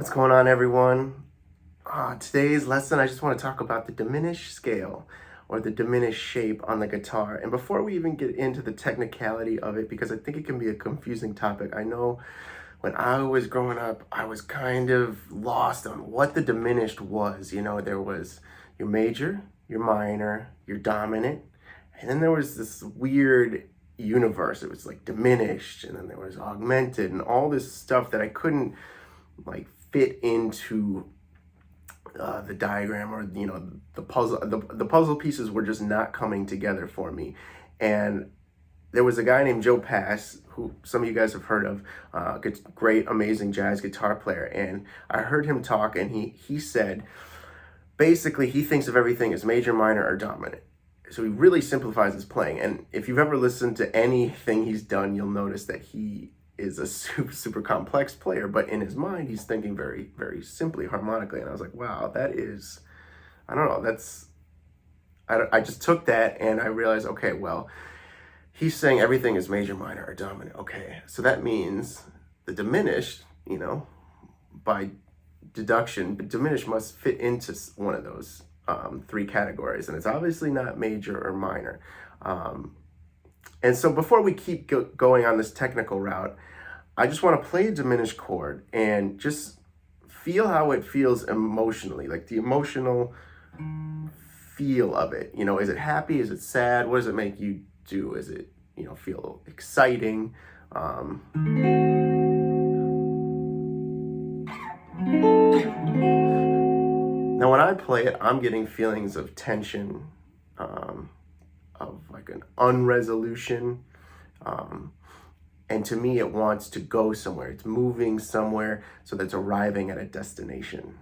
What's going on, everyone? Today's lesson, I just want to talk about the diminished scale or the diminished shape on the guitar. And before we even get into the technicality of it, because I think it can be a confusing topic, I know when I was growing up, I was kind of lost on what the diminished was. You know, there was your major, your minor, your dominant, and then there was this weird universe. It was like diminished, and then there was augmented, and all this stuff that I couldn't like fit into the diagram, or the puzzle. The puzzle pieces were just not coming together for me. And there was a guy named Joe Pass, who some of you guys have heard of, great, amazing jazz guitar player. And I heard him talk, and he said, basically, he thinks of everything as major, minor, or dominant. So he really simplifies his playing. And if you've ever listened to anything he's done, you'll notice that he is a super complex player, but in his mind, he's thinking very, very simply, harmonically. And I was like, wow, that is, I don't know, I just took that and I realized, okay, well, he's saying everything is major, minor, or dominant. Okay, so that means the diminished, by deduction, but diminished must fit into one of those three categories. And it's obviously not major or minor. And so before we keep going on this technical route, I just want to play a diminished chord and just feel how it feels emotionally, like the emotional feel of it. Is it happy? Is it sad? What does it make you do? Is it, feel exciting? Now, when I play it, I'm getting feelings of tension, of like an unresolution, and to me it wants to go somewhere. It's moving somewhere, so that's arriving at a destination.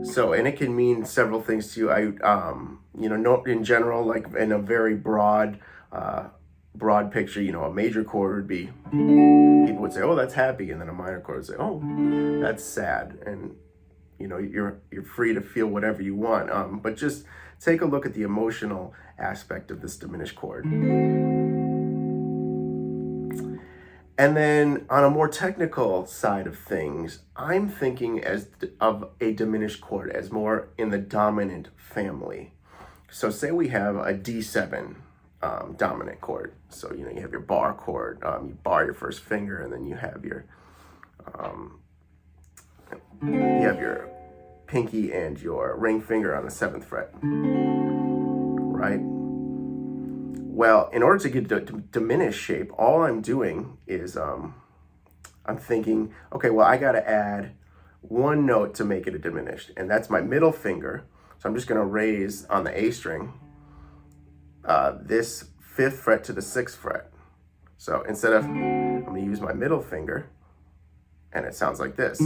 So, and it can mean several things to you. In general, like in a very broad picture, a major chord would be, people would say, oh, that's happy, and then a minor chord would say, oh, that's sad. And you're free to feel whatever you want, but just take a look at the emotional aspect of this diminished chord. And then on a more technical side of things, I'm thinking of a diminished chord as more in the dominant family. So say we have a D7 dominant chord. So you have your bar chord, you bar your first finger, and then you have your pinky and your ring finger on the 7th fret, right? Well, in order to get the diminished shape, all I'm doing is I'm thinking, okay, well, I got to add one note to make it a diminished, and that's my middle finger. So I'm just going to raise on the A string this 5th fret to the 6th fret. So I'm going to use my middle finger, and it sounds like this.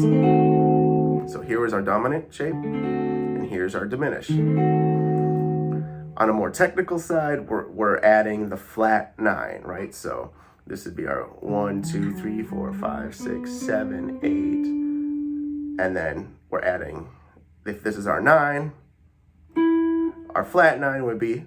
So here is our dominant shape, and here's our diminished. On a more technical side, we're adding the flat 9, right? So this would be our 1, 2, 3, 4, 5, 6, 7, 8. And then we're adding, if this is our 9, our flat 9 would be.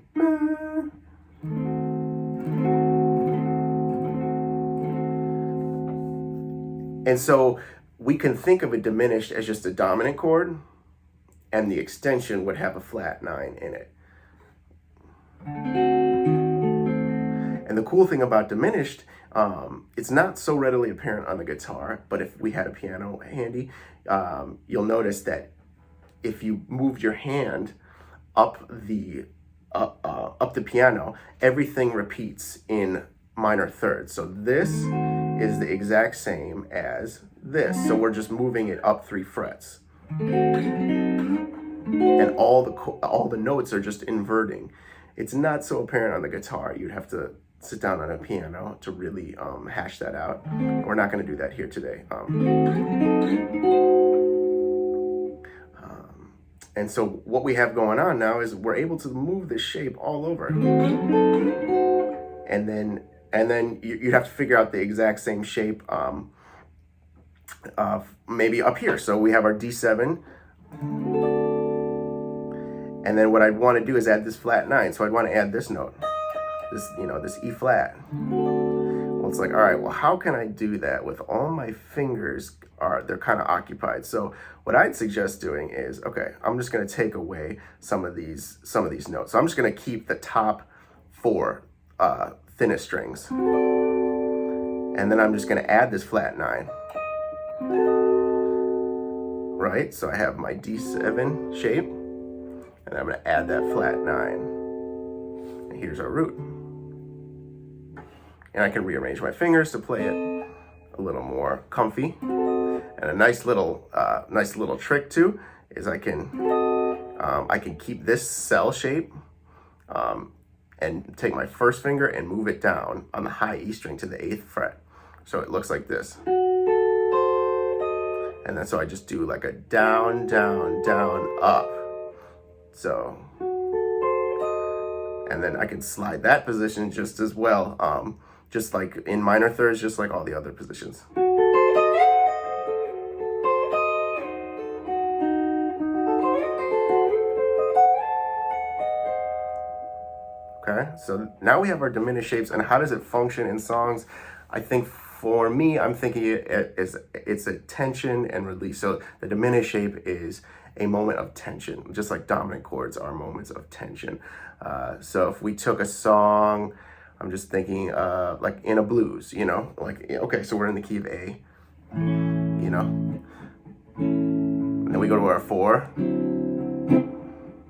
And so we can think of a diminished as just a dominant chord, and the extension would have a flat 9 in it. And the cool thing about diminished, it's not so readily apparent on the guitar, but if we had a piano handy, you'll notice that if you moved your hand up the piano, everything repeats in minor thirds. So this is the exact same as this. So we're just moving it up 3 frets. And all the notes are just inverting. It's not so apparent on the guitar. You'd have to sit down on a piano to really hash that out. We're not going to do that here today. And so what we have going on now is we're able to move this shape all over. And then you'd have to figure out the exact same shape maybe up here. So we have our D7. And then what I'd want to do is add this flat 9. So I'd want to add this note, this E flat. Well, it's like, all right, well, how can I do that with all my fingers they're kind of occupied? So what I'd suggest doing is, okay, I'm just going to take away some of these notes. So I'm just going to keep the top 4 thinnest strings. And then I'm just going to add this flat 9. Right? So I have my D7 shape, and I'm going to add that flat 9. And here's our root. And I can rearrange my fingers to play it a little more comfy. And a nice little trick too is I can keep this cell shape and take my first finger and move it down on the high E string to the 8th fret. So it looks like this. And then so I just do like a down, down, down, up. So, and then I can slide that position just as well. Just like in minor thirds, just like all the other positions. Okay, so now we have our diminished shapes, and how does it function in songs? I think for me, I'm thinking it's a tension and release. So the diminished shape is a moment of tension, just like dominant chords are moments of tension. So if we took a song, I'm just thinking like in a blues, you know, like, okay, so we're in the key of A, you know, and then we go to our 4.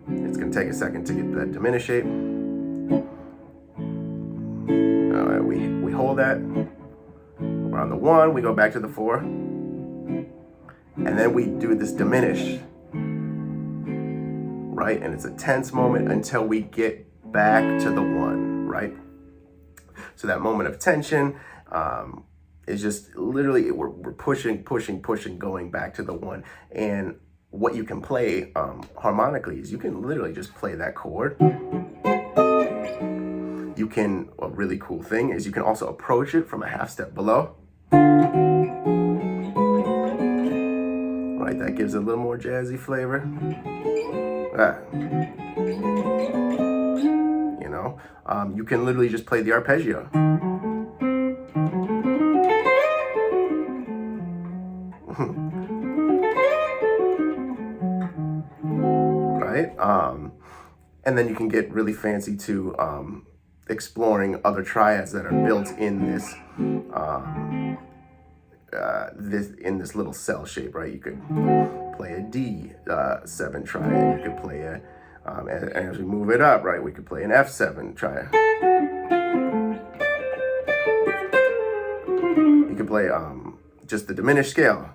It's gonna take a second to get that diminished shape. All right, we hold that. We're on the 1, we go back to the 4, and then we do this diminished, right? And it's a tense moment until we get back to the 1, right? So that moment of tension is just literally, we're pushing, going back to the 1. And what you can play harmonically is you can literally just play that chord. You can, a really cool thing is you can also approach it from a half step below. Right, that gives it a little more jazzy flavor. You know, you can literally just play the arpeggio. Right, and then you can get really fancy to exploring other triads that are built in this in this little cell shape, right? You could play a D7 triad. You could play a and as we move it up, right, we could play an F7 triad. You could play just the diminished scale.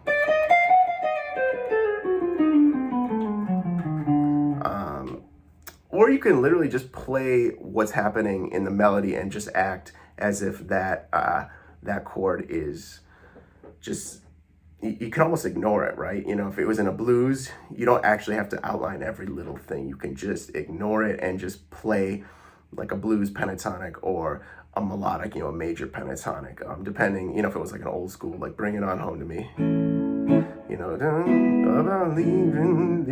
Or you can literally just play what's happening in the melody and just act as if that that chord is just, you can almost ignore it, right? You know, if it was in a blues, you don't actually have to outline every little thing. You can just ignore it and just play like a blues pentatonic or a melodic, you know, a major pentatonic, depending, you know, if it was like an old school, like Bring It On Home to Me. You know, about leaving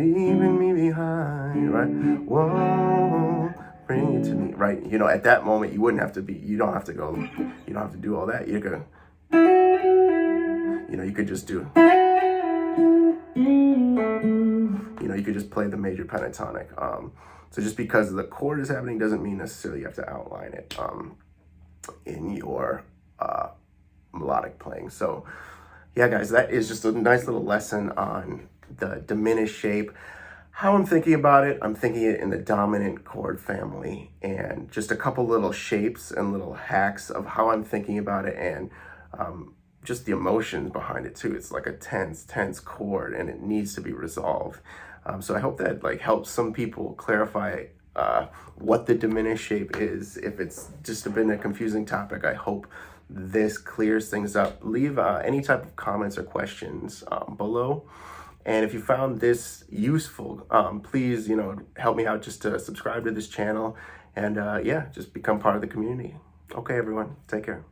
me behind, right? Whoa, bring it to me, right? You know, at that moment, you wouldn't have to be, you don't have to go, you don't have to do all that. You could, you know, you could just do, you know, you could just play the major pentatonic. So just because the chord is happening doesn't mean necessarily you have to outline it in your melodic playing. So yeah, guys, that is just a nice little lesson on the diminished shape. How I'm thinking about it, I'm thinking it in the dominant chord family, and just a couple little shapes and little hacks of how I'm thinking about it, and just the emotions behind it too. It's like a tense chord, and it needs to be resolved. So I hope that like helps some people clarify what the diminished shape is. If it's just been a confusing topic, I hope this clears things up. Leave any type of comments or questions below. And if you found this useful, please, you know, help me out just to subscribe to this channel and yeah, just become part of the community. Okay, everyone, take care.